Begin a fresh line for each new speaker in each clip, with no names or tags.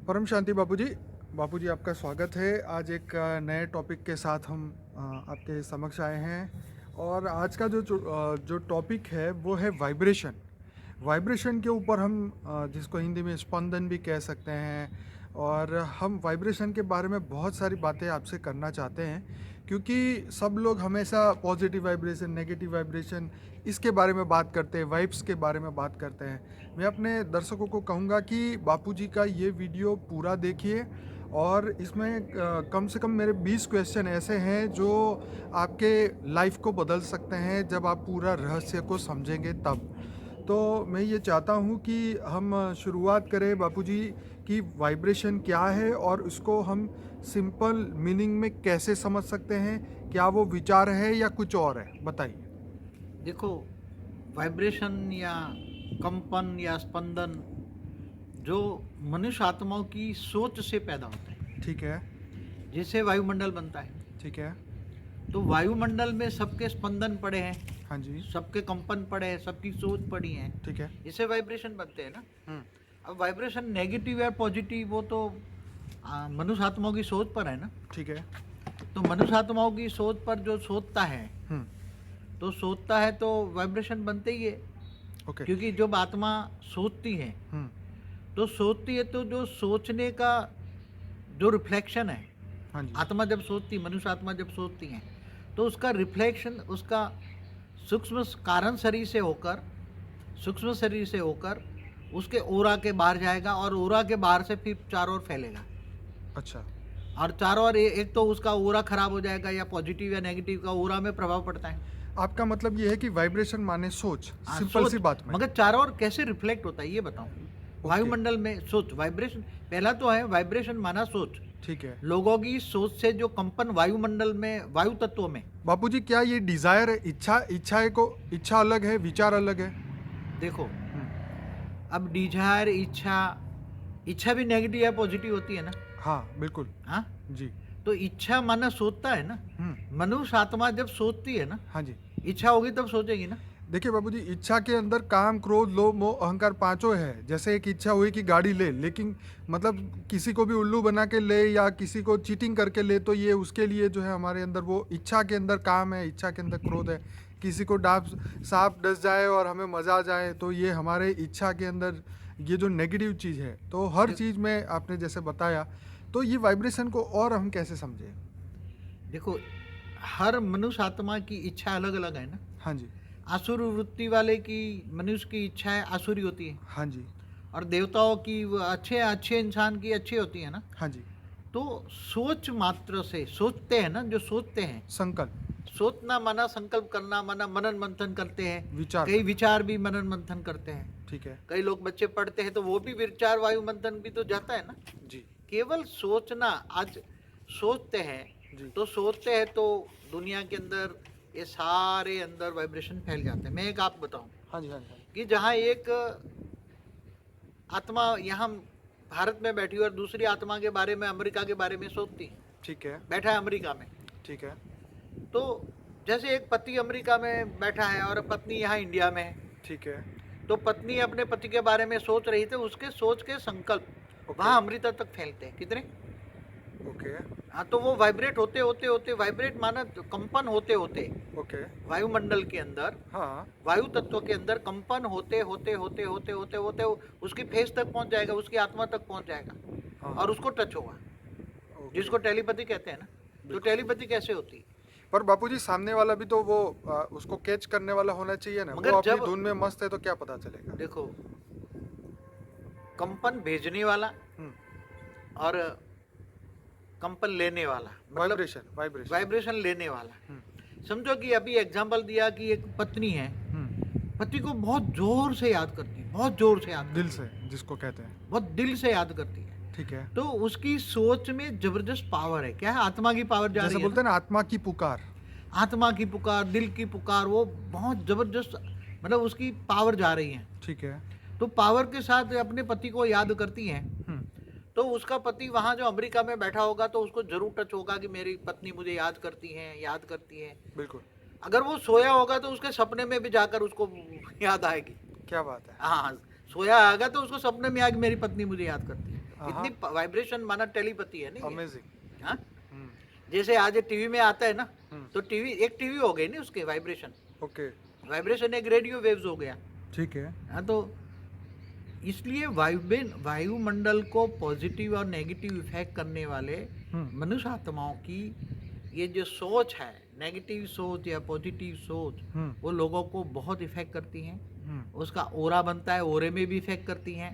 परम शांति बापूजी आपका स्वागत है। आज एक नए टॉपिक के साथ हम आपके समक्ष आए हैं। और आज का जो टॉपिक है वो है वाइब्रेशन। वाइब्रेशन के ऊपर हम जिसको हिंदी में स्पंदन भी कह सकते हैं। और हम वाइब्रेशन के बारे में बहुत सारी बातें आपसे करना चाहते हैं, क्योंकि सब लोग हमेशा पॉजिटिव वाइब्रेशन, नेगेटिव वाइब्रेशन, इसके बारे में बात करते हैं, वाइब्स के बारे में बात करते हैं। मैं अपने दर्शकों को कहूँगा कि बापूजी का ये वीडियो पूरा देखिए, और इसमें कम से कम मेरे 20 क्वेश्चन ऐसे हैं जो आपके लाइफ को बदल सकते हैं जब आप पूरा रहस्य को समझेंगे तब। तो मैं ये चाहता हूँ कि हम शुरुआत करें बापूजी कि वाइब्रेशन क्या है और उसको हम सिंपल मीनिंग में कैसे समझ सकते हैं। क्या वो विचार है या कुछ और है, बताइए।
देखो, वाइब्रेशन या कंपन या स्पंदन जो मनुष्य आत्माओं की सोच से पैदा होता है,
ठीक है।
जिससे वायुमंडल बनता है।
ठीक है।
तो वायुमंडल में सबके स्पंदन पड़े हैं,
हाँ जी।
सबके कंपन पड़े हैं, सबकी सोच पड़ी है,
ठीक है।
इससे वाइब्रेशन बनते हैं ना। अब वाइब्रेशन नेगेटिव या पॉजिटिव वो तो मनुष्य आत्माओं की सोच पर है ना।
ठीक है।
तो मनुष्य आत्माओं की सोच पर जो सोचता है,
हम्म।
तो सोचता है तो वाइब्रेशन बनते ही है।
ओके।
क्योंकि जब आत्मा सोचती है
हम्म।
तो सोचती है, तो जो सोचने का जो रिफ्लेक्शन है,
हाँ जी।
आत्मा जब सोचती, मनुष्य आत्मा जब सोचती है तो उसका रिफ्लेक्शन उसका सूक्ष्म कारण शरीर से होकर, सूक्ष्म शरीर से होकर उसके ओरा के बाहर जाएगा, और ओरा के बाहर से फिर चारों ओर फैलेगा।
अच्छा।
और चारों ओर एक तो उसका ओरा खराब हो जाएगा, या पॉजिटिव या नेगेटिव का ओरा में प्रभाव पड़ता है।
आपका मतलब ये है कि वाइब्रेशन माने सोच,
हाँ,
सिंपल
सोच।
सी बात में।
मगर चारों ओर कैसे रिफ्लेक्ट होता है ये बताओ। वायुमंडल में सोच, वाइब्रेशन पहला तो है। वाइब्रेशन माना सोच।
ठीक है।
लोगों की सोच से जो कंपन वायुमंडल में, वायु तत्वों में।
बापूजी, क्या ये डिजायर है, इच्छा अलग है, विचार अलग है?
देखो,
हम्म।
अब डिजायर, इच्छा भी नेगेटिव या पॉजिटिव होती है ना।
हाँ बिल्कुल।
हाँ,
जी।
तो इच्छा माना सोचता है ना। मनुष्य आत्मा जब सोचती है ना,
हाँ जी।
इच्छा होगी तब सोचेगी ना।
देखिए बाबूजी, इच्छा के अंदर काम, क्रोध, लोभ, मोह, अहंकार पांचों है। जैसे एक इच्छा हुई कि गाड़ी ले, लेकिन मतलब किसी को भी उल्लू बना के ले या किसी को चीटिंग करके ले, तो ये उसके लिए जो है हमारे अंदर वो इच्छा के अंदर काम है, इच्छा के अंदर क्रोध है। किसी को सांप डस जाए और हमें मजा आ जाए, तो ये हमारे इच्छा के अंदर ये जो नेगेटिव चीज़ है। तो हर चीज़ में आपने जैसे बताया, तो ये वाइब्रेशन को और हम कैसे समझें?
देखो, हर मनुष्य आत्मा की इच्छा अलग अलग है ना।
हाँ जी।
आसुर वृत्ति वाले की, मनुष्य की इच्छाएं आसुरी होती है,
हाँ जी।
और देवताओं की, वो अच्छे अच्छे इंसान की अच्छी होती है ना।
हाँ जी।
तो सोच मात्र से सोचते हैं ना, जो सोचते हैं।
संकल्प।
सोचना माना संकल्प करना, माना मनन मंथन करते हैं।
विचार
कई
करना।
विचार भी मनन मंथन करते हैं।
ठीक है।
कई लोग बच्चे पढ़ते हैं तो वो भी विचार वायु मंथन भी तो जाता है ना।
जी।
केवल सोचना, आज सोचते हैं
जी।
तो सोचते हैं तो दुनिया के अंदर ये सारे अंदर वाइब्रेशन फैल जाते हैं। मैं एक आप बताऊं
हाँ जी। हाँ जी।
कि जहाँ एक आत्मा यहाँ भारत में बैठी और दूसरी आत्मा के बारे में, अमेरिका के बारे में सोचती है।
ठीक है।
बैठा है अमेरिका में,
ठीक है।
तो जैसे एक पति अमेरिका में बैठा है और पत्नी यहाँ इंडिया में है।
ठीक है।
तो पत्नी अपने पति के बारे में सोच रही थी, उसके सोच के संकल्प वहाँ अमृता तक फैलते हैं। कितने?
ओके।
हाँ, तो वो वाइब्रेट होते होते होते, वाइब्रेट माना कंपन होते होते
ओके।
वायुमंडल के अंदर,
हाँ।
वायु तत्व के अंदर कंपन होते होते होते होते होते होते उसकी फेस तक पहुंच जाएगा, उसकी आत्मा तक पहुंच जाएगा,
हाँ।
और उसको टच होगा, जिसको टेलीपैथी कहते हैं ना। तो टेलीपैथी कैसे होती है?
पर बापूजी, सामने वाला भी तो वो उसको कैच करने वाला होना चाहिए ना।
मगर
वो अपनी
जब
धुन में मस्त है तो क्या पता चलेगा?
देखो, कंपन भेजने वाला और कंपन लेने वाला,
वाइब्रेशन, वाइब्रेशन।
वाइब्रेशन लेने वाला। समझो कि अभी एग्जांपल दिया कि एक पत्नी है, पति को बहुत जोर से याद करती है, बहुत जोर से याद,
दिल से जिसको कहते हैं,
बहुत दिल से याद करती है।
ठीक है।
तो उसकी सोच में जबरदस्त पावर है। क्या है? आत्मा की पावर जा रही है।
जैसे बोलते हैं ना, आत्मा की पुकार।
आत्मा की पुकार, दिल की पुकार, वो बहुत जबरदस्त, मतलब उसकी पावर जा रही है।
ठीक है।
तो पावर के साथ अपने पति को याद करती है। तो उसका पति वहाँ जो अमेरिका में बैठा होगा तो उसको जरूर टच होगा कि मेरी पत्नी मुझे याद करती है, याद करती है।
बिल्कुल।
अगर वो सोया होगा तो उसके सपने में भी जाकर उसको याद आएगी।
क्या बात है।
हाँ, सोया आएगा तो उसको सपने में आएगी, मेरी पत्नी मुझे याद करती है।
हाँ।
इतनी वाइब्रेशन माना टेलीपैथी है नहीं ये?
अमेजिंग।
हाँ? जैसे आज टीवी में आता है ना,
हम्म।
तो टीवी एक टीवी हो गई ना उसके वाइब्रेशन,
ओके,
वाइब्रेशन एक रेडियो वेव्स हो गया।
ठीक है।
हाँ, तो इसलिए वायुमंडल को पॉजिटिव और नेगेटिव इफेक्ट करने वाले मनुष्य आत्माओं की ये जो सोच है, नेगेटिव सोच या पॉजिटिव सोच, वो लोगों को बहुत इफेक्ट करती हैं। उसका ओरा बनता है, ओरे में भी इफेक्ट करती हैं,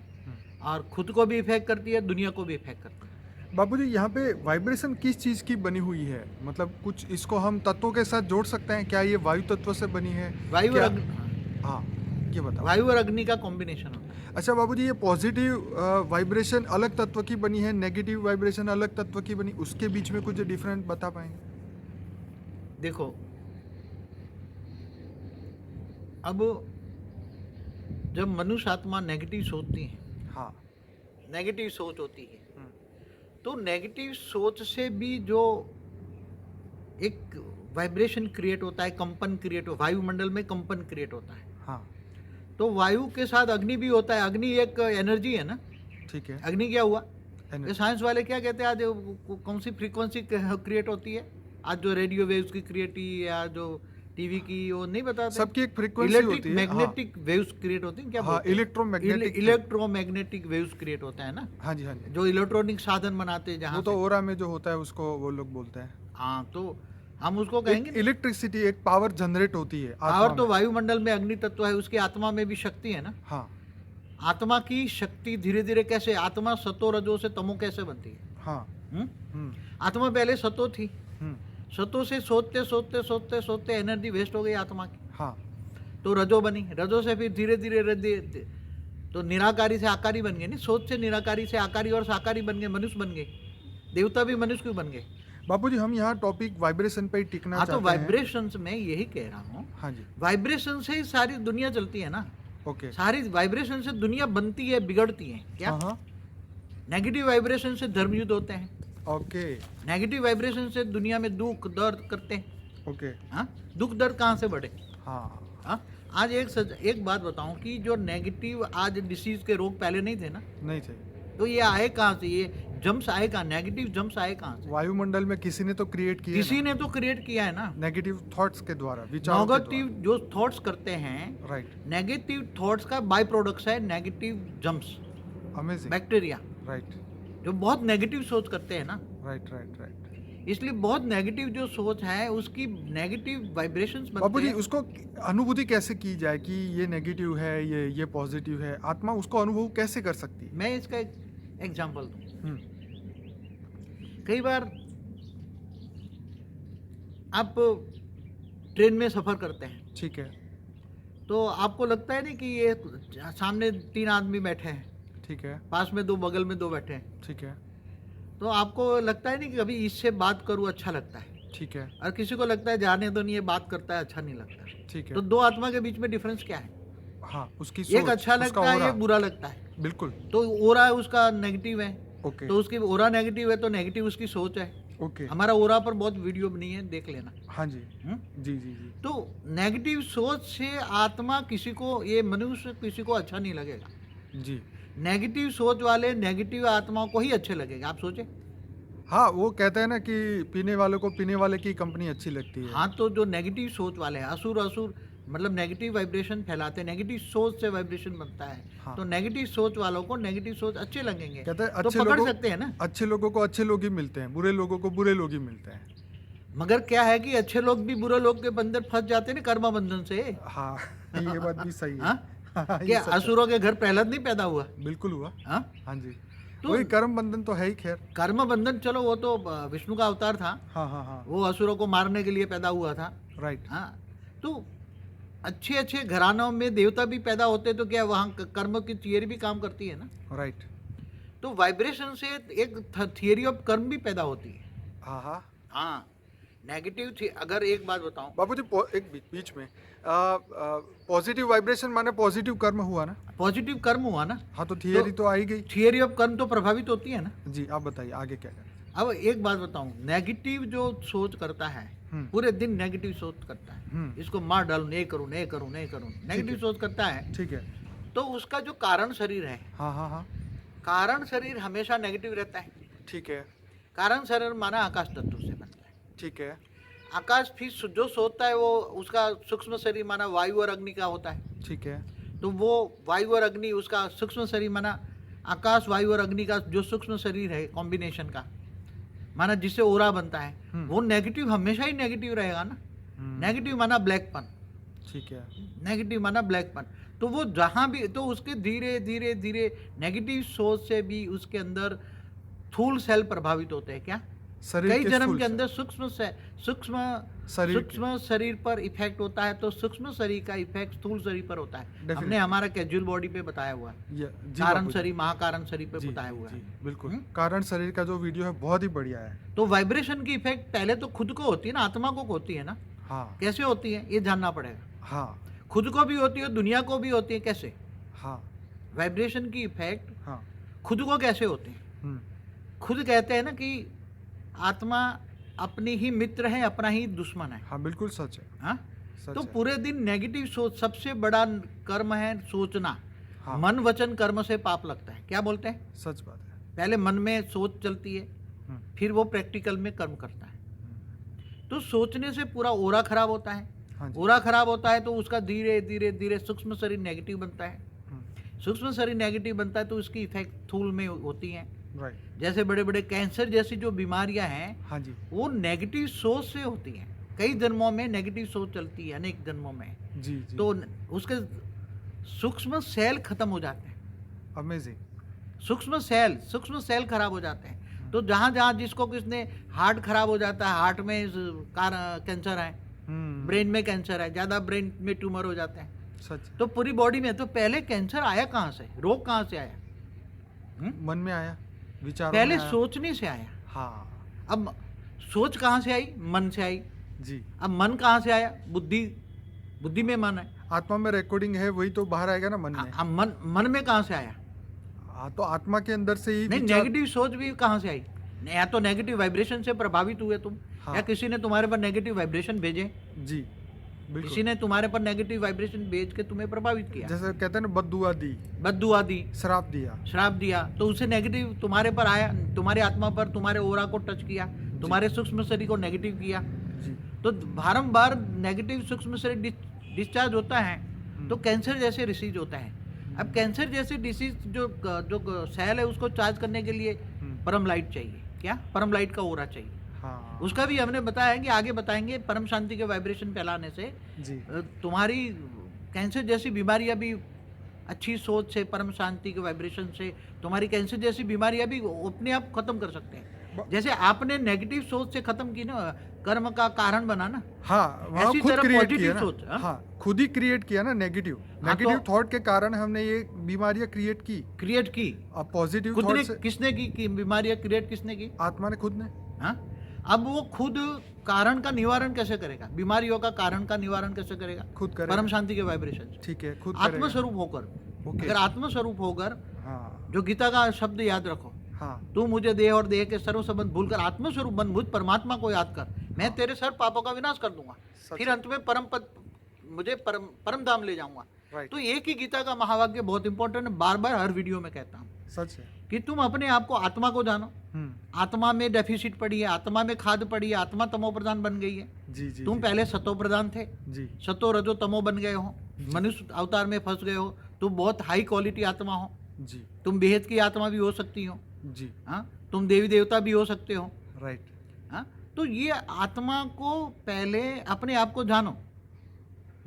और खुद को भी इफेक्ट करती है, दुनिया को भी इफेक्ट करती है।
बाबूजी, यहाँ पे वाइब्रेशन किस चीज़ की बनी हुई है? मतलब कुछ इसको हम तत्वों के साथ जोड़ सकते हैं क्या? ये वायु तत्व से बनी है?
वायु और
क्या?
अग्नि,
हाँ, ये बताओ।
वायु और अग्नि का कॉम्बिनेशन होता है।
अच्छा बाबूजी, ये पॉजिटिव वाइब्रेशन अलग तत्व की बनी है, नेगेटिव वाइब्रेशन अलग तत्व की बनी, उसके बीच में कुछ डिफरेंट बता पाएंगे?
देखो, अब जब मनुष्य आत्मा नेगेटिव सोचती है,
हाँ।
नेगेटिव सोच होती है, तो नेगेटिव सोच से भी जो एक वाइब्रेशन क्रिएट होता है, कंपन क्रिएट हो, वायुमंडल में कंपन क्रिएट होता है।
हाँ,
तो वायु के साथ अग्नि भी होता है। अग्नि एक एनर्जी है ना।
ठीक है।
अग्नि क्या हुआ?
Energy।
ये साइंस वाले क्या कहते हैं, आज कौन सी फ्रीक्वेंसी क्रिएट होती है? आज जो रेडियो वेव्स की क्रिएट की या जो टीवी की, वो नहीं बताते।
सबकी एक फ्रीक्वेंसी होती
इलेक्ट्रिक
है।
मैग्नेटिक वेव्स क्रिएट होती हैं, क्या
हाँ,
बोलते हैं?
इलेक्ट्रोमैग्नेटिक।
इलेक्ट्रोमैग्नेटिक वेव्स क्रिएट होता है ना,
हाँ जी, हाँ जी।
जो इलेक्ट्रॉनिक साधन बनाते हैं
वो
जहाँ
तो
से।
ओरा में जो होता है उसको वो लोग बोलते हैं।
हाँ, तो हम उसको कहेंगे
इलेक्ट्रिसिटी, एक पावर जनरेट होती है आत्मा
पावर। तो
में।
वायुमंडल में अग्नि तत्व है, उसकी आत्मा में भी शक्ति है ना।
हाँ,
आत्मा की शक्ति धीरे धीरे कैसे, आत्मा सतो रजो से तमो कैसे बनती है?
हाँ। हम्म।
आत्मा पहले सतो थी,
हम्म।
सतो से सोचते सोचते सोचते सोचते एनर्जी वेस्ट हो गई आत्मा की,
हाँ।
तो रजो बनी। रजो से फिर धीरे धीरे तो निराकारी से आकारी बन गए। नहीं, सोच से निराकारी से आकारी और साकारी बन गए, मनुष्य बन गए। देवता भी मनुष्य क्यों बन गए?
बापूजी, हम यहाँ टॉपिक वाइब्रेशन पे ही टिकना
हाँ, तो
चाहते हैं।
वाइब्रेशंस में यही कह रहा हूँ,
हाँ जी।
वाइब्रेशन से ही सारी दुनिया चलती है ना।
ओके।
सारी वाइब्रेशन से दुनिया बनती है, बिगड़ती है क्या?
हाँ, हाँ।
नेगेटिव वाइब्रेशन से धर्म युद्ध होते हैं।
ओके।
नेगेटिव वाइब्रेशन से दुनिया में दुख दर्द करते हैं।
ओके।
हाँ, दुख दर्द कहाँ से बढ़े?
हाँ।
हाँ, आज एक बात बताऊं कि जो नेगेटिव आज डिसीज के रोग पहले नहीं थे ना,
नहीं थे।
तो ये आए कहाँ से? ये जम्स आए कहाँ? नेगेटिव जम्स आए कहाँ से?
वायुमंडल में किसी ने तो क्रिएट किया
किसी ने तो क्रिएट किया है ना।
नेगेटिव थॉट्स के द्वारा, विचारों के
नेगेटिव जो थॉट्स करते हैं,
द्वारा। राइट।
नेगेटिव थॉट्स का बाय प्रोडक्ट्स है negative germs,
amazing.
Bacteria,
right,
जो बहुत नेगेटिव सोच करते हैं ना।
Right, right, right.
इसलिए बहुत नेगेटिव जो सोच है उसकी नेगेटिव वाइब्रेशंस बनते
बाबूजी,
हैं।
उसको अनुभूति कैसे की जाए कि ये नेगेटिव है, ये पॉजिटिव है? आत्मा उसको अनुभव कैसे कर सकती है?
मैं इसका एक एग्जांपल दूं।
हम्म।
कई बार आप ट्रेन में सफर करते हैं,
ठीक है।
तो आपको लगता है नहीं कि ये सामने 3 आदमी बैठे हैं,
ठीक है।
पास में 2, बगल में 2 बैठे हैं,
ठीक है।
तो आपको लगता है नहीं कि कभी इससे बात करूं अच्छा लगता है,
ठीक है।
और किसी को लगता है जाने दो, नहीं ये बात करता है अच्छा नहीं लगता।
ठीक है।
तो 2 आत्मा के बीच में डिफरेंस क्या है?
हाँ, उसकी
एक
सोच,
अच्छा
उसका
लगता है,
ओरा।
ये बुरा लगता है।
बिल्कुल।
तो ओरा उसका नेगेटिव है,
ओके।
तो उसकी ओरा नेगेटिव है, तो नेगेटिव उसकी सोच है।
ओके।
हमारा ओरा पर बहुत वीडियो बनी है, देख लेना।
हाँ जी।
हम्म?
जी, जी, जी।
तो नेगेटिव सोच से आत्मा किसी को, ये मनुष्य किसी को अच्छा नहीं लगेगा।
जी।
नेगेटिव सोच वाले नेगेटिव आत्माओं को ही अच्छे लगेगा। आप सोचे।
हाँ, वो कहते हैं ना कि पीने वालों को पीने वाले की कंपनी अच्छी लगती है।
हाँ, तो जो नेगेटिव सोच वाले हैं, असुर मतलब नेगेटिव वाइब्रेशन फैलाते हैं, नेगेटिव सोच से वाइब्रेशन बनता है।
हाँ।
तो नेगेटिव सोच वालों को नेगेटिव सोच अच्छे लगेंगे,
कहते हैं
तो
अच्छे
पकड़
लोगों
सकते हैं ना।
अच्छे लोगों को अच्छे लोग ही मिलते हैं, बुरे लोगों को बुरे लोग ही मिलते हैं।
मगर क्या है कि अच्छे लोग भी बुरे लोग के बंधन फंस जाते हैं ना, कर्म बंधन से।
हाँ, ये बात भी सही है।
हाँ?
हाँ, ये
क्या
सच है।
असुरों के घर प्रहलाद नहीं पैदा हुआ?
बिल्कुल हुआ।
हाँ?
हाँ जी।
तो
वही कर्म बंधन तो है ही। खैर।
कर्म बंधन, चलो वो तो विष्णु का अवतार था,
हाँ, हाँ, हाँ।
वो असुरों को मारने के लिए पैदा हुआ था।
राइट।
हाँ, तो अच्छे अच्छे घरानों में देवता भी पैदा होते, तो क्या वहाँ कर्म की थियरी भी काम करती है ना।
राइट।
तो वाइब्रेशन से एक थियरी ऑफ कर्म भी पैदा होती है।
हाँ, हाँ।
हाँ, नेगेटिव थी। अगर एक बात बताऊं,
बाबूजी, एक बीच में पॉजिटिव वाइब्रेशन माने पॉजिटिव कर्म हुआ ना?
पॉजिटिव कर्म हुआ ना,
हाँ, तो थियरी तो आई गई।
थियरी ऑफ कर्म तो प्रभावित होती है ना।
जी, आप बताइए आगे क्या करें।
अब एक बात बताऊं, नेगेटिव जो सोच करता है, पूरे दिन नेगेटिव सोच करता है, इसको मार डालूं, नहीं करूं, नहीं करूं, नहीं करूं, नेगेटिव सोच करता है,
ठीक है।
तो उसका जो कारण शरीर है,
हाँ, हाँ, हाँ।
कारण शरीर हमेशा नेगेटिव रहता है।
ठीक है।
कारण शरीर माना आकाश तत्व से बनता है।
ठीक है।
आकाश फिर जो सोता है वो उसका सूक्ष्म शरीर माना वायु और अग्नि का होता है।
ठीक है।
तो वो वायु और अग्नि उसका सूक्ष्म शरीर माना आकाश वायु और अग्नि का जो सूक्ष्म शरीर है कॉम्बिनेशन का माना जिससे ओरा बनता है वो नेगेटिव हमेशा ही नेगेटिव रहेगा ना। नेगेटिव माना ब्लैकपन।
ठीक है।
नेगेटिव माना ब्लैकपन। तो वो जहाँ भी तो उसके धीरे धीरे धीरे नेगेटिव सोच से भी उसके अंदर स्थूल सेल प्रभावित होते हैं। क्या
शरीर
कई
के
जन्म
स्थूल
के
से-
अंदर सूक्ष्म
शरीर के-
सूक्ष्म शरीर पर इफेक्ट होता है तो सूक्ष्म शरीर का इफेक्ट स्थूल शरीर पर होता है।
Definitely.
हमने हमारा कैजुअल बॉडी पे बताया हुआ है।
जी
कारण
बापूजी।
शरीर महाकारण शरीर पे
जी,
बताया
जी,
हुआ है।
जी, बिल्कुल। कारण शरीर का जो वीडियो है बहुत ही बढ़िया है।
तो वाइब्रेशन की इफेक्ट पहले तो खुद को होती है ना, आत्मा को होती है ना।
हाँ
कैसे होती है ये जानना पड़ेगा।
हाँ
खुद को भी होती है दुनिया को भी होती है। कैसे
हाँ
वाइब्रेशन की इफेक्ट
हाँ।
खुद को कैसे होती है।
हम्म,
खुद कहते हैं ना कि आत्मा अपनी ही मित्र है अपना ही दुश्मन है।
हाँ बिल्कुल सच है।
हाँ
सच
तो
है।
पूरे दिन नेगेटिव सोच सबसे बड़ा कर्म है सोचना।
हाँ।
मन वचन कर्म से पाप लगता है। क्या बोलते हैं
सच बात है।
पहले मन में सोच चलती है
हम्म,
फिर वो प्रैक्टिकल में कर्म करता है। तो सोचने से पूरा ओरा खराब होता है।
हाँ जी।
ओरा खराब होता है तो उसका धीरे धीरे धीरे सूक्ष्म शरीर नेगेटिव बनता है।
हम्म,
सूक्ष्म शरीर नेगेटिव बनता है तो उसकी इफेक्ट स्थूल में होती हैं।
राइट।
जैसे बड़े बड़े कैंसर जैसी जो बीमारियां हैं
हाँ जी।
वो नेगेटिव सोच से होती हैं। कई जन्मों में नेगेटिव सोच चलती है अनेक जन्मों में।
जी जी।
तो उसके सूक्ष्म सेल खत्म हो जाते हैं।
अमेजिंग।
सूक्ष्म सेल खराब हो जाते हैं। तो जहाँ जहाँ जिसको किसने हार्ट खराब हो जाता है, हार्ट में कैंसर है, ब्रेन में कैंसर है, ज़्यादा ब्रेन में ट्यूमर हो जाते हैं।
सच।
तो पूरी बॉडी में। तो पहले कैंसर आया कहाँ से, रोग कहाँ से आया?
मन में आया, विचारों
पहले
में आया।
सोचने से आया।
हाँ
अब सोच कहाँ से आई? मन से आई।
जी।
अब मन कहाँ से आया? बुद्धि में मन है।
आत्मा में रिकॉर्डिंग है वही तो बाहर आएगा ना मन में।
अब मन में कहाँ से आया?
हाँ तो आत्मा के अंदर से ही
नहीं,
विचार-
नेगेटिव सोच भी कहाँ से आई? या तो नेगेटिव वाइब्रेशन से प्रभावित हुए तुम।
हाँ।
या किसी ने तुम्हारे पर नेगेटिव वाइब्रेशन भेजे।
जी बिल्कुल।
किसी ने तुम्हारे पर नेगेटिव वाइब्रेशन भेज के तुम्हें प्रभावित किया।
जैसे कहते हैं ना बद्दुआ दी,
बद्दुआ दी,
श्राप दिया।
श्राप दिया, तो उसे नेगेटिव तुम्हारे पर आया, तुम्हारे आत्मा पर, तुम्हारे ओरा को टच किया, तुम्हारे सूक्ष्म शरीर को नेगेटिव किया।
जी।
तो बारंबार नेगेटिव सूक्ष्म शरीर डिस्चार्ज होता है तो कैंसर जैसे डिसीज होता है। अब कैंसर जैसे डिसीज जो सेल है उसको चार्ज करने के लिए परम लाइट चाहिए। क्या? परम लाइट का ओरा चाहिए।
हाँ
उसका भी हमने बताया है कि आगे बताएंगे। परम शांति के वाइब्रेशन फैलाने से
जी।
तुम्हारी कैंसर जैसी बीमारियां भी अच्छी सोच से, परम शांति के वाइब्रेशन से तुम्हारी कैंसर जैसी बीमारियां भी अपने आप खत्म कर सकते हैं। जैसे आपने नेगेटिव सोच से खत्म की ना, कर्म का कारण बना ना।
हाँ वहाँ
ऐसी
खुद
तरह
क्रिएट
positive
किया ना।
सोच, हाँ?
हाँ खुद ही क्रिएट किया ना नेगेटिव।
हाँ,
नेगेटिव
तो-
थॉट के कारण हमने ये बीमारियां क्रिएट की।
क्रिएट की
अब पॉजिटिव
खुद
थॉट
ने।
से
किसने की बीमारियां क्रिएट किसने की?
आत्मा ने खुद ने।
हाँ? अब वो खुद कारण का निवारण कैसे करेगा? बीमारियों का कारण का निवारण कैसे करेगा?
खुद करेगा।
परम शांति के वाइब्रेशन से।
ठीक है खुद करेगा।
आत्मस्वरूप होकर।
ओके।
अगर आत्मस्वरूप होकर,
हाँ
जो गीता का शब्द याद रखो,
हाँ
तू मुझे देह और देह के सर्व संबंध भूलकर आत्मस्वरूप बन, मुझ परमात्मा को याद कर, मैं तेरे सर्व पापों का विनाश कर दूंगा,
सच।
फिर अंत में परम पद मुझे परम धाम ले जाऊंगा।
राइट।
तो एक ही गीता का महावाक्य बहुत इंपॉर्टेंट है, बार बार हर वीडियो में कहता हूँ
सच है।
कि तुम अपने आप को आत्मा को जानो। आत्मा में डेफिसिट पड़ी है, आत्मा में खाद पड़ी है, आत्मा तमो प्रधान बन गई है।
जी जी।
तुम
जी,
पहले सतो प्रधान थे,
जी
सतो रजो तमो बन गए हो, मनुष्य अवतार में फंस गए हो। तुम बहुत हाई क्वालिटी आत्मा हो।
जी
तुम बेहद की आत्मा भी हो सकती हो।
जी।
हाँ, तुम देवी देवता भी हो सकते हो।
राइट।
हाँ, तो ये आत्मा को पहले अपने आप को जानो।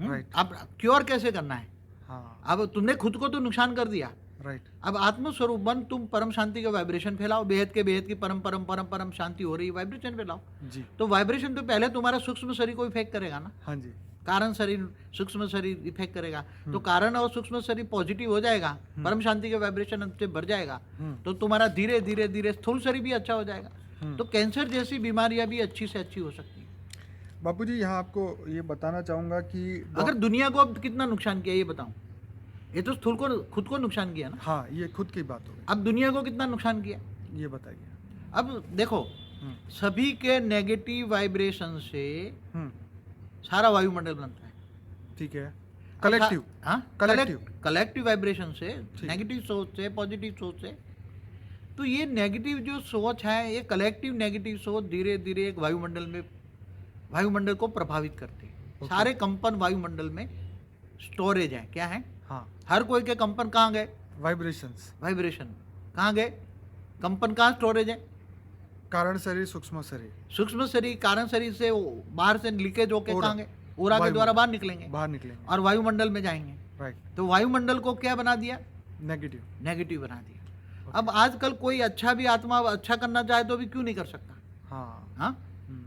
Right.
अब क्योर कैसे करना है?
हाँ
अब तुमने खुद को तो नुकसान कर दिया।
राइट।
अब आत्मस्वरूप बन, तुम परम शांति का वाइब्रेशन फैलाओ। बेहद की परम परम परम परम शांति हो रही है, वाइब्रेशन फैलाओ।
जी।
तो वाइब्रेशन तो पहले तुम्हारा सूक्ष्म शरीर को इफेक्ट करेगा ना।
हाँ जी।
कारण शरीर, सूक्ष्म शरीर इफेक्ट करेगा। तो कारण और सूक्ष्म शरीर पॉजिटिव हो जाएगा, परम शांति के वाइब्रेशन से भर जाएगा, तो तुम्हारा धीरे धीरे धीरे स्थूल शरीर भी अच्छा हो जाएगा। तो कैंसर जैसी बीमारियां भी अच्छी से अच्छी हो सकती है।
बापूजी यहाँ आपको ये बताना चाहूँगा कि
अगर दुनिया को अब कितना नुकसान किया ये बताऊं। ये तो स्थूल को, खुद को नुकसान किया ना।
हाँ ये खुद की बात हो गई,
अब दुनिया को कितना नुकसान किया
ये बताइए।
अब देखो, सभी के नेगेटिव वाइब्रेशन से सारा वायुमंडल बनता है।
ठीक है। कलेक्टिव।
हाँ,
कलेक्टिव।
कलेक्टिव वाइब्रेशन से, नेगेटिव सोच से, पॉजिटिव सोच से तो ये नेगेटिव जो सोच है, ये कलेक्टिव नेगेटिव सोच धीरे धीरे एक वायुमंडल को प्रभावित करती है।
Okay.
सारे कंपन वायुमंडल में स्टोरेज है। क्या है?
हाँ,
हर कोई के कंपन कहाँ गए?
वाइब्रेशंस,
वाइब्रेशन कहाँ गए? कंपन कहाँ स्टोरेज है?
कारण शरीर, सूक्ष्म शरीर,
सूक्ष्म शरीर, कारण शरीर से वो बाहर से लीकेज होके
ओरा,
कहाँ गए? ओरा के
वायुमंडल,
द्वारा बाहर निकलेंगे
बाहर निकलेंगे,
और वायुमंडल में जाएंगे।
राइट,
तो वायुमंडल को क्या बना दिया?
नेगेटिव,
नेगेटिव बना दिया।
Okay.
अब आजकल कोई अच्छा भी आत्मा अच्छा करना चाहे तो भी क्यों नहीं कर सकता?
हाँ,
हाँ,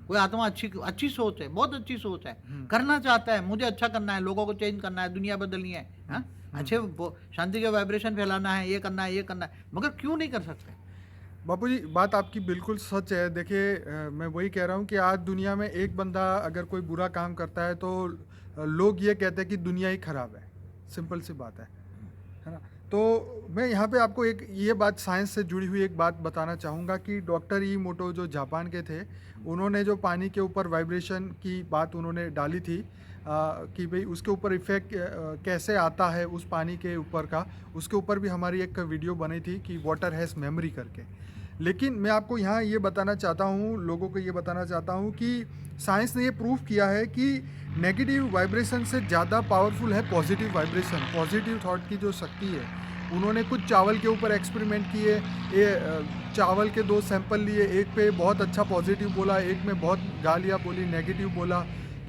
कोई आत्मा अच्छी सोच है, बहुत अच्छी सोच है,
हम्म।
करना चाहता है, मुझे अच्छा करना है, लोगों को चेंज करना है, दुनिया बदलनी है, हाँ? अच्छे शांति के वाइब्रेशन फैलाना है, ये करना है, ये करना है, मगर क्यों नहीं कर सकते?
बापू जी बात आपकी बिल्कुल सच है। देखिए मैं वही कह रहा हूँ कि आज दुनिया में एक बंदा अगर कोई बुरा काम करता है तो लोग ये कहते हैं कि दुनिया ही खराब है। सिंपल सी बात है ना। तो मैं यहाँ पे आपको एक ये बात साइंस से जुड़ी हुई एक बात बताना चाहूँगा कि डॉक्टर इमोटो जो जापान के थे, उन्होंने जो पानी के ऊपर वाइब्रेशन की बात उन्होंने डाली थी कि भाई उसके ऊपर इफ़ेक्ट कैसे आता है उस पानी के ऊपर का, उसके ऊपर भी हमारी एक वीडियो बनी थी कि वाटर हैज़ मेमोरी करके। लेकिन मैं आपको यहाँ ये बताना चाहता हूँ, लोगों को ये बताना चाहता हूँ कि साइंस ने ये प्रूव किया है कि नेगेटिव वाइब्रेशन से ज़्यादा पावरफुल है पॉजिटिव वाइब्रेशन, पॉजिटिव थॉट की जो शक्ति है। उन्होंने कुछ चावल के ऊपर एक्सपेरिमेंट किए, चावल के 2 सैंपल लिए, एक पे बहुत अच्छा पॉजिटिव बोला, एक में बहुत गालियाँ बोली, नेगेटिव बोला।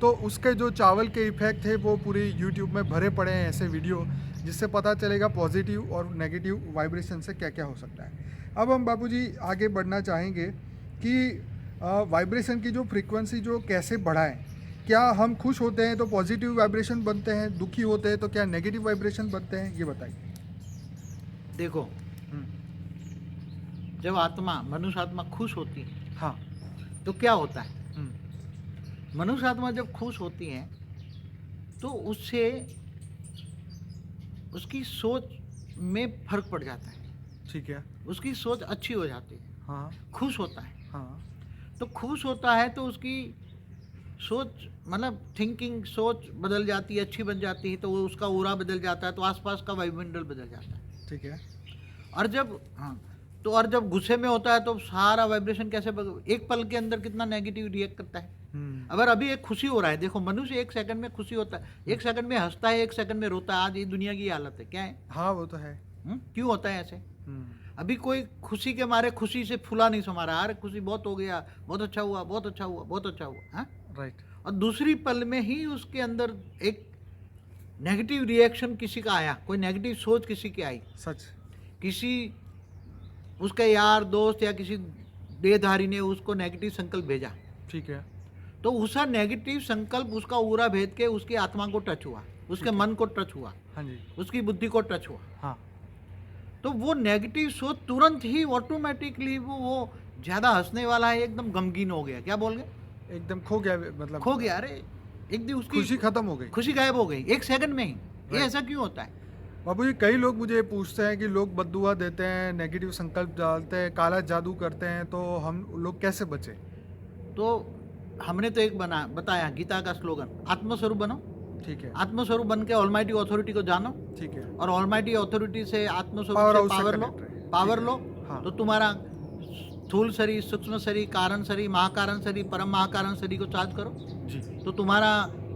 तो उसके जो चावल के इफ़ेक्ट थे वो पूरी यूट्यूब में भरे पड़े हैं ऐसे वीडियो, जिससे पता चलेगा पॉजिटिव और नेगेटिव वाइब्रेशन से क्या क्या हो सकता है। अब हम बापूजी आगे बढ़ना चाहेंगे कि वाइब्रेशन की जो फ्रीक्वेंसी जो कैसे बढ़ाएं। क्या हम खुश होते हैं तो पॉजिटिव वाइब्रेशन बनते हैं, दुखी होते हैं तो क्या नेगेटिव वाइब्रेशन बनते हैं, ये बताइए।
देखो, जब मनुष्य आत्मा खुश होती है,
हाँ,
तो क्या होता है? मनुष्य आत्मा जब खुश होती है तो उससे उसकी सोच में फर्क पड़ जाता है,
ठीक है,
उसकी सोच अच्छी हो जाती है।
हाँ,
खुश होता है
हाँ,
तो खुश होता है तो उसकी सोच मतलब थिंकिंग सोच बदल जाती है, अच्छी बन जाती है, तो वो उसका ऑरा बदल जाता है, तो आसपास का वायुमंडल बदल जाता है।
ठीक है,
और जब गुस्से में होता है तो सारा वाइब्रेशन कैसे एक पल के अंदर कितना नेगेटिव रिएक्ट करता है। अगर अभी एक खुशी हो रहा है, देखो मनुष्य 1 सेकंड में खुशी होता है, 1 सेकंड में हंसता है, 1 सेकंड में रोता है। आज ये दुनिया की हालत है, क्या है?
हाँ वो तो है।
क्यों होता है ऐसे? अभी कोई खुशी के मारे खुशी से फूला नहीं समा रहा, अरे खुशी बहुत हो गया, बहुत अच्छा हुआ, बहुत अच्छा हुआ, बहुत अच्छा हुआ, हाँ?
राइट,
और दूसरी पल में ही उसके अंदर एक नेगेटिव रिएक्शन किसी का आया, कोई नेगेटिव सोच किसी की आई,
सच,
किसी उसके यार दोस्त या किसी देहधारी ने उसको नेगेटिव संकल्प भेजा,
ठीक है,
तो उसका नेगेटिव संकल्प उसका उरा भेद के उसकी आत्मा को टच हुआ, उसके मन को टच हुआ,
हाँ जी,
उसकी बुद्धि को टच हुआ।
हाँ,
तो वो नेगेटिव सोच तुरंत ही ऑटोमेटिकली वो ज्यादा हंसने वाला है, एकदम गमगीन हो गया, क्या बोल गए?
एकदम खो गया, मतलब
खो गया। अरे एक दिन उसकी
खुशी खत्म हो गई।
खुशी गायब हो गई 1 सेकंड में ही। ये
Right.
ऐसा क्यों होता है?
बाबू जी कई लोग मुझे पूछते हैं कि लोग बद्दुआ देते हैं, नेगेटिव संकल्प डालते हैं, काला जादू करते हैं, तो हम लोग कैसे बचे?
तो हमने तो एक बताया गीता का स्लोगन, आत्मस्वरूप बनो।
ठीक है,
आत्मस्वरूप बन के ऑलमाइटी अथॉरिटी को जानो,
ठीक है,
और ऑलमाइटी अथॉरिटी से
Power
आत्मस्वरूप से
house से
पावर लो,
connect रहे।
पावर
ठीक
लो,
है, हाँ।
तो तुम्हारा स्थूल शरीर, सूक्ष्म शरीर, कारण शरीर, महाकारण शरीर, परम महाकारण शरीर को चार्ज करो,
जी,
तो तुम्हारा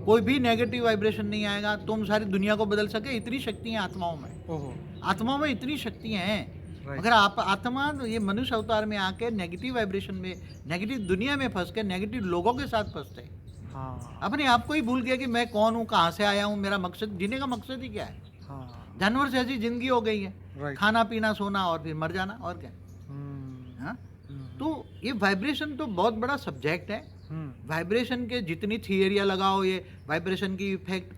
कोई भी नेगेटिव वाइब्रेशन नहीं आएगा, तुम सारी दुनिया को बदल सके। इतनी शक्ति है आत्माओं में,
ओहो,
आत्माओं में इतनी शक्तियाँ हैं।
Right.
मगर आप आत्मा ये मनुष्य अवतार में आके नेगेटिव वाइब्रेशन में, नेगेटिव दुनिया में फंस के नेगेटिव लोगों के साथ फंसते हैं।
हाँ,
अपने आप को ही भूल गया कि मैं कौन हूँ, कहाँ से आया हूँ, मेरा मकसद, जीने का मकसद ही क्या है।
हाँ,
जानवर से ऐसी जिंदगी हो गई है,
राइट,
खाना पीना सोना और फिर मर जाना, और क्या। हाँ? तो ये वाइब्रेशन तो बहुत बड़ा सब्जेक्ट है। वाइब्रेशन के जितनी थियरियाँ लगाओ, ये वाइब्रेशन की इफेक्ट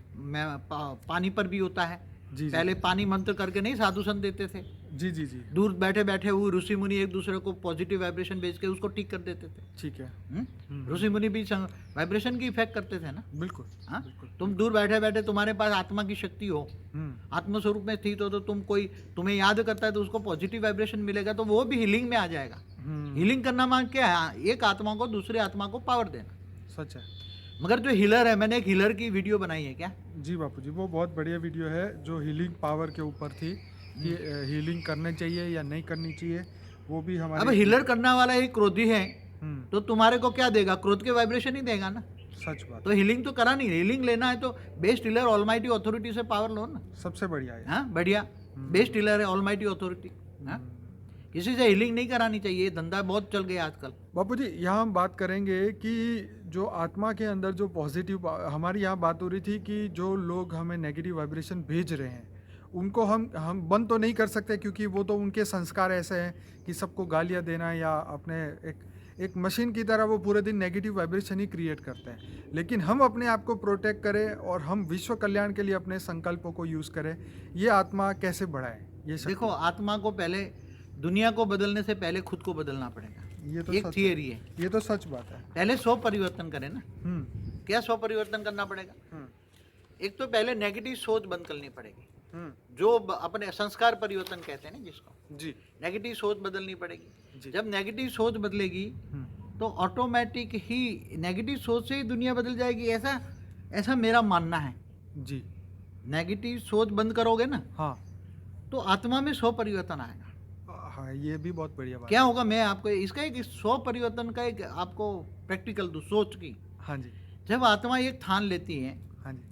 पानी पर भी होता है।
जी, जी,
पहले पानी मंत्र करके नहीं साधु संत देते थे,
जी, जी, जी,
दूर बैठे बैठे हुए ऋषि मुनि एक दूसरे को पॉजिटिव वाइब्रेशन भेज के उसको ठीक कर देते थे।
ठीक है,
ऋषि मुनि भी वाइब्रेशन की इफेक्ट करते थे ना।
बिल्कुल,
हाँ?
बिल्कुल,
तुम दूर बैठे बैठे तुम्हारे पास आत्मा की शक्ति हो, आत्मस्वरूप में स्थित हो, तो तुम्हें याद करता है तो उसको पॉजिटिव वाइब्रेशन मिलेगा, तो वो भी हीलिंग में आ जाएगा। हीलिंग करना मान क्या है? एक आत्मा को दूसरे आत्मा को पावर देना।
सच है।
मगर जो हीलर है, मैंने एक हीलर की वीडियो बनाई है, क्या?
जी बापू जी, वो बहुत बढ़िया वीडियो है जो हीलिंग पावर के ऊपर थी कि हीलिंग करनी चाहिए या नहीं करनी चाहिए। वो भी
अब
हमारे
हिलर करने वाला ही क्रोधी है,
हम्म,
तो तुम्हारे को क्या देगा? क्रोध के वाइब्रेशन ही देगा ना।
सच बात,
तो हीलिंग तो करा नहीं, हीलिंग लेना है तो बेस्ट हीलर ऑलमाइटी अथॉरिटी से पावर लो ना।
सबसे बढ़िया है।
हाँ बढ़िया, बेस्ट हीलर है ऑलमाइटी अथॉरिटी। हाँ, किसी से हीलिंग नहीं करानी चाहिए, धंधा बहुत चल गया आजकल।
बापू जी, यहाँ हम बात करेंगे कि जो आत्मा के अंदर जो पॉजिटिव, हमारी यहाँ बात हो रही थी कि जो लोग हमें नेगेटिव वाइब्रेशन भेज रहे हैं उनको हम बंद तो नहीं कर सकते, क्योंकि वो तो उनके संस्कार ऐसे हैं कि सबको गालियाँ देना या अपने एक मशीन की तरह वो पूरे दिन नेगेटिव वाइब्रेशन ही क्रिएट करते हैं। लेकिन हम अपने आप को प्रोटेक्ट करें और हम विश्व कल्याण के लिए अपने संकल्पों को यूज़ करें, ये आत्मा कैसे बढ़ाए ये शक्ति?
देखो, आत्मा को पहले दुनिया को बदलने से पहले खुद को बदलना पड़ेगा।
ये तो
एक
सच
थियरी है।
ये तो सच बात है।
पहले 100 परिवर्तन करें ना।
हम्म
क्या 100 परिवर्तन करना पड़ेगा?
हम्म
एक तो पहले नेगेटिव सोच बंद करनी पड़ेगी,
हम्म,
जो अपने संस्कार परिवर्तन कहते हैं ना जिसको,
जी
नेगेटिव सोच बदलनी पड़ेगी।
जी।
जब नेगेटिव सोच बदलेगी तो ऑटोमेटिक ही नेगेटिव सोच से ही दुनिया बदल जाएगी, ऐसा ऐसा मेरा मानना है।
जी
नेगेटिव सोच बंद करोगे ना
हाँ
तो आत्मा में 100 परिवर्तन आएगा।
हाँ, ये भी बहुत बढ़िया बात
क्या होगा, मैं आपको इसका एक 100 परिवर्तन का एक आपको प्रैक्टिकल दूं, सोच की।
है। हाँ जी
जब आत्मा एक ठान लेती है
हाँ जी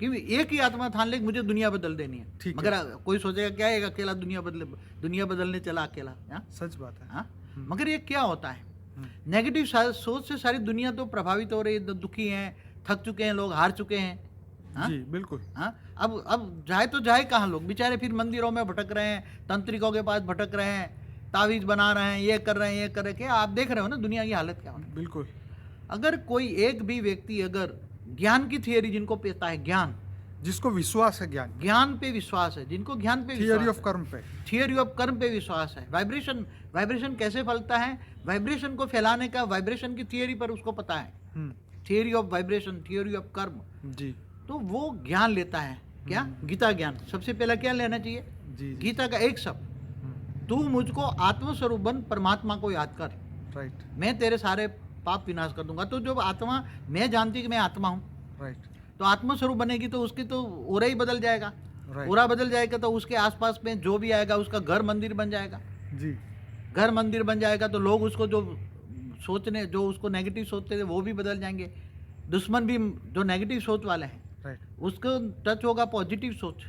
कि एक ही आत्मा ठान ले कि मुझे दुनिया बदल देनी है,
ठीक है।
मगर कोई सोचेगा क्या है, अकेला दुनिया बदलने चला अकेला। हाँ?
सच बात है।
हाँ? मगर ये क्या होता है,
हम्म,
नेगेटिव सोच से सारी दुनिया तो प्रभावित हो रही है, दुखी हैं, थक चुके हैं लोग, हार चुके हैं। हाँ?
जी बिल्कुल।
हाँ, अब जाए तो जाए कहाँ लोग, बेचारे फिर मंदिरों में भटक रहे हैं, तंत्रिकों के पास भटक रहे हैं, तावीज बना रहे हैं, ये कर रहे हैं, ये कर रहे हैं। क्या आप देख रहे हो ना दुनिया की हालत क्या होना।
बिल्कुल
अगर कोई एक भी व्यक्ति अगर ज्ञान की थियरी, जिनको पता है ज्ञान,
जिसको विश्वास है, ज्ञान,
ज्ञान पे विश्वास है, जिनको ज्ञान पे
थियरी
विश्वास
ऑफ कर्म पे,
थियरी ऑफ कर्म पे विश्वास है, वाइब्रेशन कैसे फैलता है, वाइब्रेशन को फैलाने का वाइब्रेशन की थियरी पर उसको पता है, theory of vibration, theory of कर्म,
जी
तो वो ज्ञान लेता है। क्या? गीता ज्ञान। सबसे पहला क्या लेना चाहिए?
जी जी
गीता का एक शब्द, तू मुझको आत्मस्वरूप बन, परमात्मा को याद कर,
राइट
मैं तेरे सारे पाप विनाश कर दूंगा। तो जब आत्मा, मैं जानती कि मैं आत्मा हूँ,
राइट
तो आत्मस्वरूप बनेगी तो उसकी तो ओरा ही बदल जाएगा।
राइट
ओरा बदल जाएगा तो उसके आसपास में जो भी आएगा उसका घर मंदिर बन जाएगा।
जी
घर मंदिर बन जाएगा तो लोग उसको जो उसको नेगेटिव सोचते थे वो भी बदल जाएंगे। दुश्मन भी जो नेगेटिव सोच वाले हैं
राइट
उसको टच होगा पॉजिटिव सोच,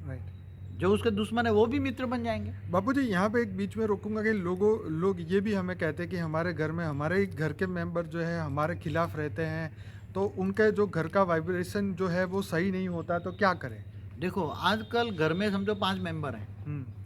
राइट।
जो उसके दुश्मन है वो भी मित्र बन जाएंगे।
बापू जी, यहाँ पे एक बीच में रोकूंगा कि लोग ये भी हमें कहते हैं कि हमारे घर में हमारे ही घर के मेंबर जो है हमारे खिलाफ रहते हैं, तो उनके जो घर का वाइब्रेशन जो है वो सही नहीं होता, तो क्या करें?
देखो, आजकल घर में समझो 5 मेंबर हैं,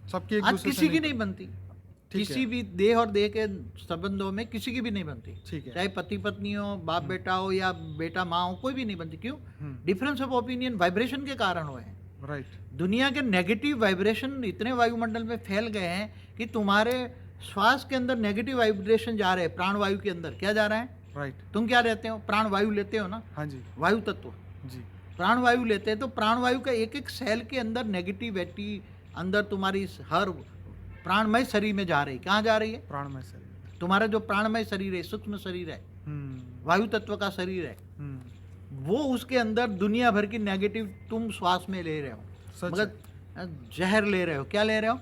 सबकी एक
आज
दूसरे
किसी
से
की नहीं बनती,
ठीक
किसी
है।
भी देह और देह के संबंधों में किसी की भी नहीं बनती,
ठीक है।
चाहे पति पत्नी हो, बाप बेटा हो या बेटा माँ हो, कोई भी नहीं बनती। क्यों? डिफरेंस ऑफ ओपिनियन वाइब्रेशन के कारण हुए हैं।
राइट
दुनिया के नेगेटिव वाइब्रेशन इतने वायुमंडल में फैल गए हैं कि तुम्हारे श्वास के अंदर नेगेटिव वाइब्रेशन जा रहे हैं, प्राणवायु के अंदर क्या जा रहा है?
राइट
तुम क्या रहते हो? प्राणवायु लेते हो ना,
हाँ जी
वायु तत्व,
जी
प्राणवायु लेते हैं। तो प्राणवायु का एक एक सेल के अंदर नेगेटिविटी अंदर तुम्हारी हर प्राणमय शरीर में जा रही है। कहाँ जा रही है?
प्राणमय शरीर।
तुम्हारा जो प्राणमय शरीर है, सूक्ष्म शरीर है, वायु तत्व का शरीर है, वो उसके अंदर दुनिया भर की नेगेटिव तुम श्वास में ले रहे हो,
सच
मगर जहर ले रहे हो। क्या ले रहे हो?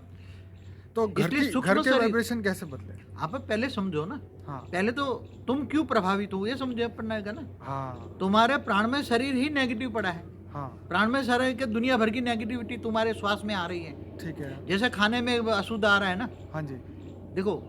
तो
इसलिए सूक्ष्म
घर के
शरीर-
वाइब्रेशन कैसे बदले?
आप पहले समझो ना,
हाँ
पहले तो तुम क्यों प्रभावित हो ये समझे पड़ेगा ना।
हाँ
तुम्हारे प्राणमय शरीर ही नेगेटिव पड़ा है,
हाँ
प्राणमय शरीर के दुनिया भर की नेगेटिविटी तुम्हारे श्वास में आ रही है।
ठीक है।
जैसे खाने में अशुद्ध आ रहा है ना,
हाँ जी
देखो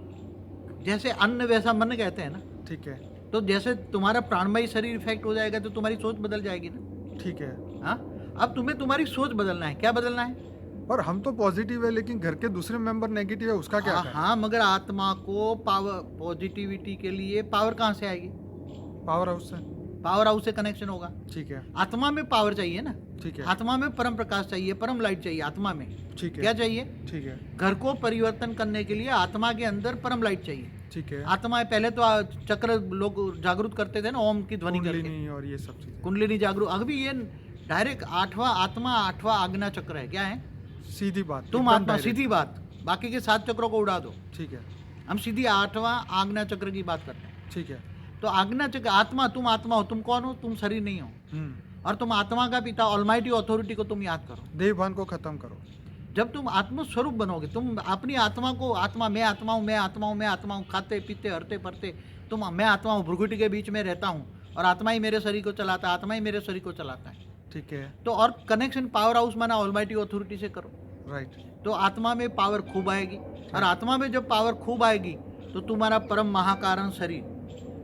जैसे अन्न वैसा मन कहते हैं ना,
ठीक है।
तो जैसे तुम्हारा प्राणमय शरीर इफेक्ट हो जाएगा तो तुम्हारी सोच बदल जाएगी ना।
ठीक है।
हाँ, अब तुम्हें तुम्हारी सोच बदलना है। क्या बदलना है?
और हम तो पॉजिटिव है लेकिन घर के दूसरे मेंबर नेगेटिव है, उसका क्या करें?
हाँ, मगर आत्मा को पावर, पॉजिटिविटी के लिए पावर कहाँ से आएगी?
पावर हाउस से।
पावर हाउस से कनेक्शन होगा।
ठीक है।
आत्मा में पावर चाहिए ना,
ठीक है।
आत्मा में परम प्रकाश चाहिए, परम लाइट चाहिए आत्मा में।
ठीक है।
क्या चाहिए?
ठीक है।
घर को परिवर्तन करने के लिए आत्मा के अंदर परम लाइट चाहिए।
ठीक है।
आत्मा है, पहले तो चक्र लोग जागृत करते थे ना, ओम की ध्वनि करके,
कुंडलिनी और ये सब चीजें।
कुंडलिनी जागृत। अभी ये डायरेक्ट 8वां आत्मा, 8वां आज्ञा चक्र है। क्या है?
सीधी बात,
तुम
एकदम
आत्मा,
direct।
सीधी बात, बाकी के 7 चक्रों को उड़ा दो।
ठीक है।
हम सीधी 8वां आज्ञा चक्र की बात करते हैं।
ठीक है।
तो आज्ञा चक्र, आत्मा, तुम आत्मा हो। तुम कौन हो? तुम शरीर नहीं हो, और तुम आत्मा का पिता ऑलमाइटी अथॉरिटी को तुम याद करो।
देहभान को खत्म करो।
जब तुम आत्मस्वरूप बनोगे, तुम अपनी आत्मा को, आत्मा मैं आत्मा हूँ, मैं आत्मा हूँ, मैं आत्मा हूँ, खाते पीते हरते पढ़ते तुम मैं आत्मा हूँ, भ्रुकुटी के बीच में रहता हूँ और आत्मा ही मेरे शरीर को चलाता है, आत्मा ही मेरे शरीर को चलाता है।
ठीक है।
तो और कनेक्शन पावर हाउस माना ऑलमाइटी अथॉरिटी से करो,
राइट।
तो आत्मा में पावर खूब आएगी। और आत्मा में जब पावर खूब आएगी तो तुम्हारा परम महाकारण शरीर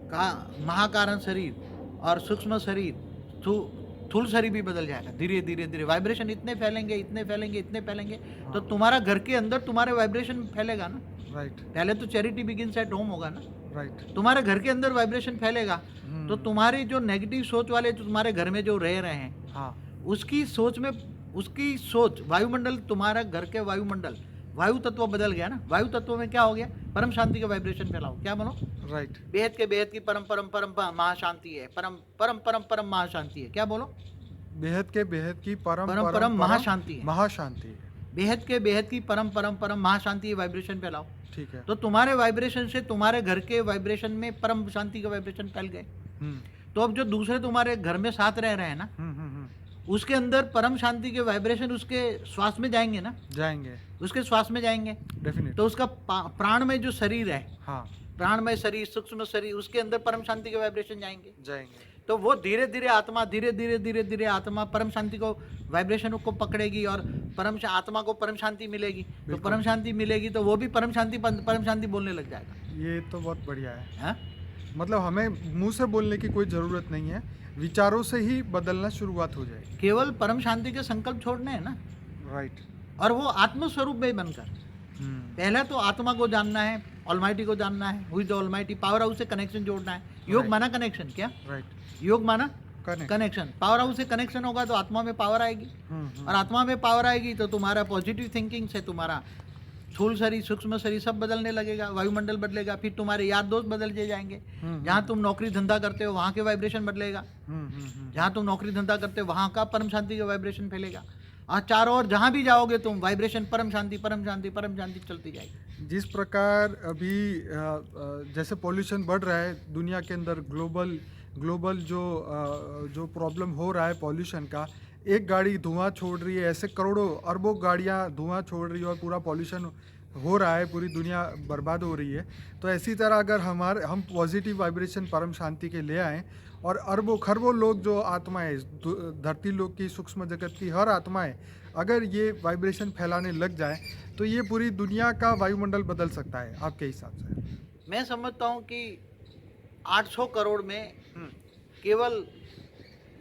का महाकारण शरीर और सूक्ष्म शरीर, स्थूल शरीर भी बदल जाएगा। धीरे धीरे धीरे वाइब्रेशन इतने फैलेंगे, इतने फैलेंगे, इतने फैलेंगे, तो तुम्हारा घर के अंदर तुम्हारे वाइब्रेशन फैलेगा ना।
राइट।
पहले तो चैरिटी बिगिंस एट होम होगा ना।
राइट।
तुम्हारे घर के अंदर वाइब्रेशन फैलेगा तो तुम्हारी जो नेगेटिव सोच वाले जो तुम्हारे घर में जो रह रहे हैं,
हाँ।
उसकी सोच वायुमंडल, तुम्हारा घर के वायुमंडल, वायु तत्व बदल गया ना। वायु तत्व में क्या हो गया? परम शांति का वाइब्रेशन फैलाओ। क्या बोलो?
राइट।
बेहद के बेहद की परम परम परम महाशांति है, परम परम परम परम महाशांति है। क्या बोलो?
बेहद के बेहद की परम
परम परम महाशांति है।
महाशांति है।
बेहद के बेहद की परम परम परम महाशांति वाइब्रेशन फैलाओ।
ठीक है।
तो तुम्हारे वाइब्रेशन से तुम्हारे घर के वाइब्रेशन में परम शांति का वाइब्रेशन फैल गए। तो अब जो दूसरे तुम्हारे घर में साथ रह रहे हैं ना, उसके अंदर परम शांति के वाइब्रेशन उसके श्वास में जाएंगे ना,
जाएंगे,
उसके श्वास में जाएंगे।
डेफिनेट।
तो उसका प्राणमय जो शरीर है,
हाँ,
प्राणमय शरीर, सूक्ष्म शरीर, उसके अंदर परम शांति के वाइब्रेशन
जाएंगे।
तो वो धीरे धीरे आत्मा धीरे धीरे आत्मा परम शांति को वाइब्रेशन को पकड़ेगी और आत्मा को परम शांति मिलेगी। तो परम शांति मिलेगी तो वो भी परम शांति बोलने लग जाएगा।
ये तो बहुत बढ़िया है।
हा?
मतलब हमें मुंह से बोलने की कोई ज़रूरत नहीं है, विचारों से ही बदलना शुरुआत हो जाएगी।
केवल परम शांति के संकल्प छोड़ने हैं ना।
राइट।
और वो आत्मस्वरूप में बनकर पहले तो आत्मा को जानना है, ऑलमाइटी को जानना है, हुई द ऑलमाइटी, पावर हाउस से कनेक्शन जोड़ना है। योग माना कनेक्शन, क्या?
राइट।
योग माना कनेक्शन। पावर हाउस से कनेक्शन होगा तो आत्मा में पावर आएगी। और आत्मा में पावर आएगी तो तुम्हारा पॉजिटिव थिंकिंग से तुम्हारा स्थूल शरीर, सूक्ष्म शरीर सब बदलने लगेगा, वायुमंडल बदलेगा। फिर तुम्हारे यार दोस्त बदल जाएंगे। जहाँ तुम नौकरी धंधा करते हो वहाँ के वाइब्रेशन बदलेगा। जहाँ तुम नौकरी धंधा करते हो वहाँ का परम शांति का वाइब्रेशन फैलेगा। और चारों ओर जहाँ भी जाओगे तुम वाइब्रेशन परम शांति परम शांति परम शांति चलती जाएगी।
जिस प्रकार अभी जैसे पॉल्यूशन बढ़ रहा है दुनिया के अंदर, ग्लोबल जो प्रॉब्लम हो रहा है पॉल्यूशन का, एक गाड़ी धुआं छोड़ रही है, ऐसे करोड़ों अरबों गाड़ियां धुआं छोड़ रही है और पूरा पॉल्यूशन हो रहा है, पूरी दुनिया बर्बाद हो रही है। तो ऐसी तरह अगर हम पॉजिटिव वाइब्रेशन परम शांति के ले आएँ और अरबों खरबों लोग जो आत्माएं, धरती लोक की, सूक्ष्म जगत की हर आत्माएं अगर ये वाइब्रेशन फैलाने लग जाए तो ये पूरी दुनिया का वायुमंडल बदल सकता है आपके हिसाब से?
मैं समझता हूँ कि 800 करोड़ में केवल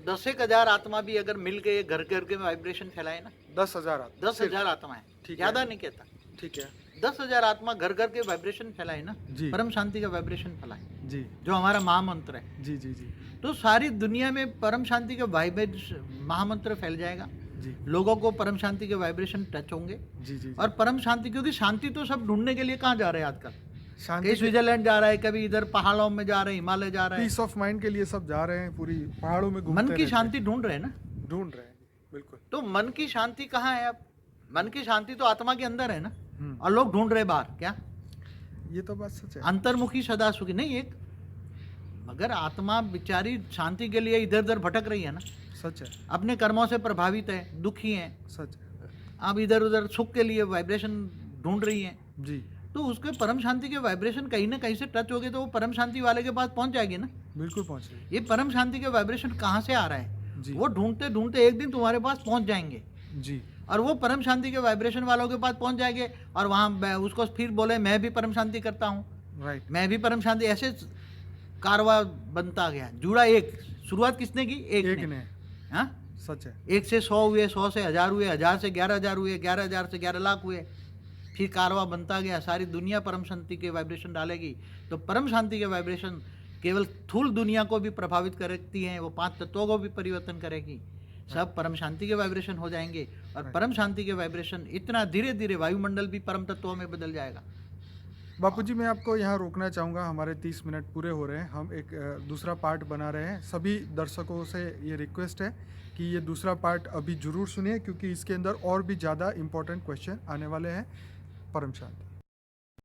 10,000 आत्मा भी अगर मिल के घर घर के वाइब्रेशन फैलाए ना, 10,000 आत्माएं, ज्यादा नहीं कहता,
ठीक है,
10,000 आत्मा घर घर के वाइब्रेशन फैलाए ना, परम शांति का वाइब्रेशन फैलाए जी, जो हमारा महामंत्र है जी जी जी, तो सारी दुनिया में परम शांति का वाइब्रेशन महामंत्र फैल जाएगा जी। लोगों को परम शांति के वाइब्रेशन टच होंगे जी जी। और परम शांति, क्योंकि शांति तो सब ढूंढने के लिए कहाँ जा रहे हैं आजकल, कहीं स्विट्जरलैंड जा रहा है, कभी इधर पहाड़ों में जा रहे हैं, हिमालय जा रहे हैं,
पीस ऑफ माइंड के लिए सब जा रहे हैं, पूरी पहाड़ों में घूमते
मन की शांति ढूंढ रहे हैं ना,
ढूंढ रहे हैं बिल्कुल।
तो मन की शांति कहाँ है? अब मन की शांति तो आत्मा के अंदर है ना, और लोग ढूंढ रहे बाहर। क्या?
ये तो बात सच है।
अंतर्मुखी सदा सुखी नहीं, एक मगर आत्मा बेचारी शांति के लिए इधर उधर भटक रही है ना,
सच है,
अपने कर्मों से प्रभावित है, दुखी है,
सच है,
अब इधर उधर सुख के लिए वाइब्रेशन ढूंढ रही है
जी।
तो उसके परम शांति के वाइब्रेशन कहीं ना कहीं से टच हो गए तो वो परम शांति वाले के पास पहुंच जाएगी ना,
बिल्कुल पहुंच रही।
ये परम शांति के वाइब्रेशन कहाँ से आ रहा है जी। वो ढूंढते ढूंढते एक दिन तुम्हारे पास पहुंच जाएंगे जी, और वो परम शांति के वाइब्रेशन वालों के पास पहुंच जाएंगे और वहाँ उसको फिर बोले मैं भी परम शांति करता हूँ, राइट, मैं भी परम शांति, ऐसे कारवा बनता गया, जुड़ा एक। शुरुआत किसने की? एक ने। हाँ
सच है।
1 से 100 हुए, 100 से 1000 हुए, 1000 से 11,000 हुए, 11,000 से 11 लाख हुए, फिर कारवा बनता गया। सारी दुनिया परम शांति के वाइब्रेशन डालेगी तो परम शांति के वाइब्रेशन केवल स्थूल दुनिया को भी प्रभावित करती हैं, वो 5 तत्वों को भी परिवर्तन करेगी, सब परम शांति के वाइब्रेशन हो जाएंगे। और परम शांति के वाइब्रेशन इतना धीरे धीरे वायुमंडल भी परम तत्वों में बदल जाएगा।
बापूजी, मैं आपको यहाँ रोकना चाहूँगा, हमारे 30 मिनट पूरे हो रहे हैं, हम एक दूसरा पार्ट बना रहे हैं। सभी दर्शकों से ये रिक्वेस्ट है कि ये दूसरा पार्ट अभी ज़रूर सुनिए, क्योंकि इसके अंदर और भी ज़्यादा इम्पोर्टेंट क्वेश्चन आने वाले हैं। परम शांति।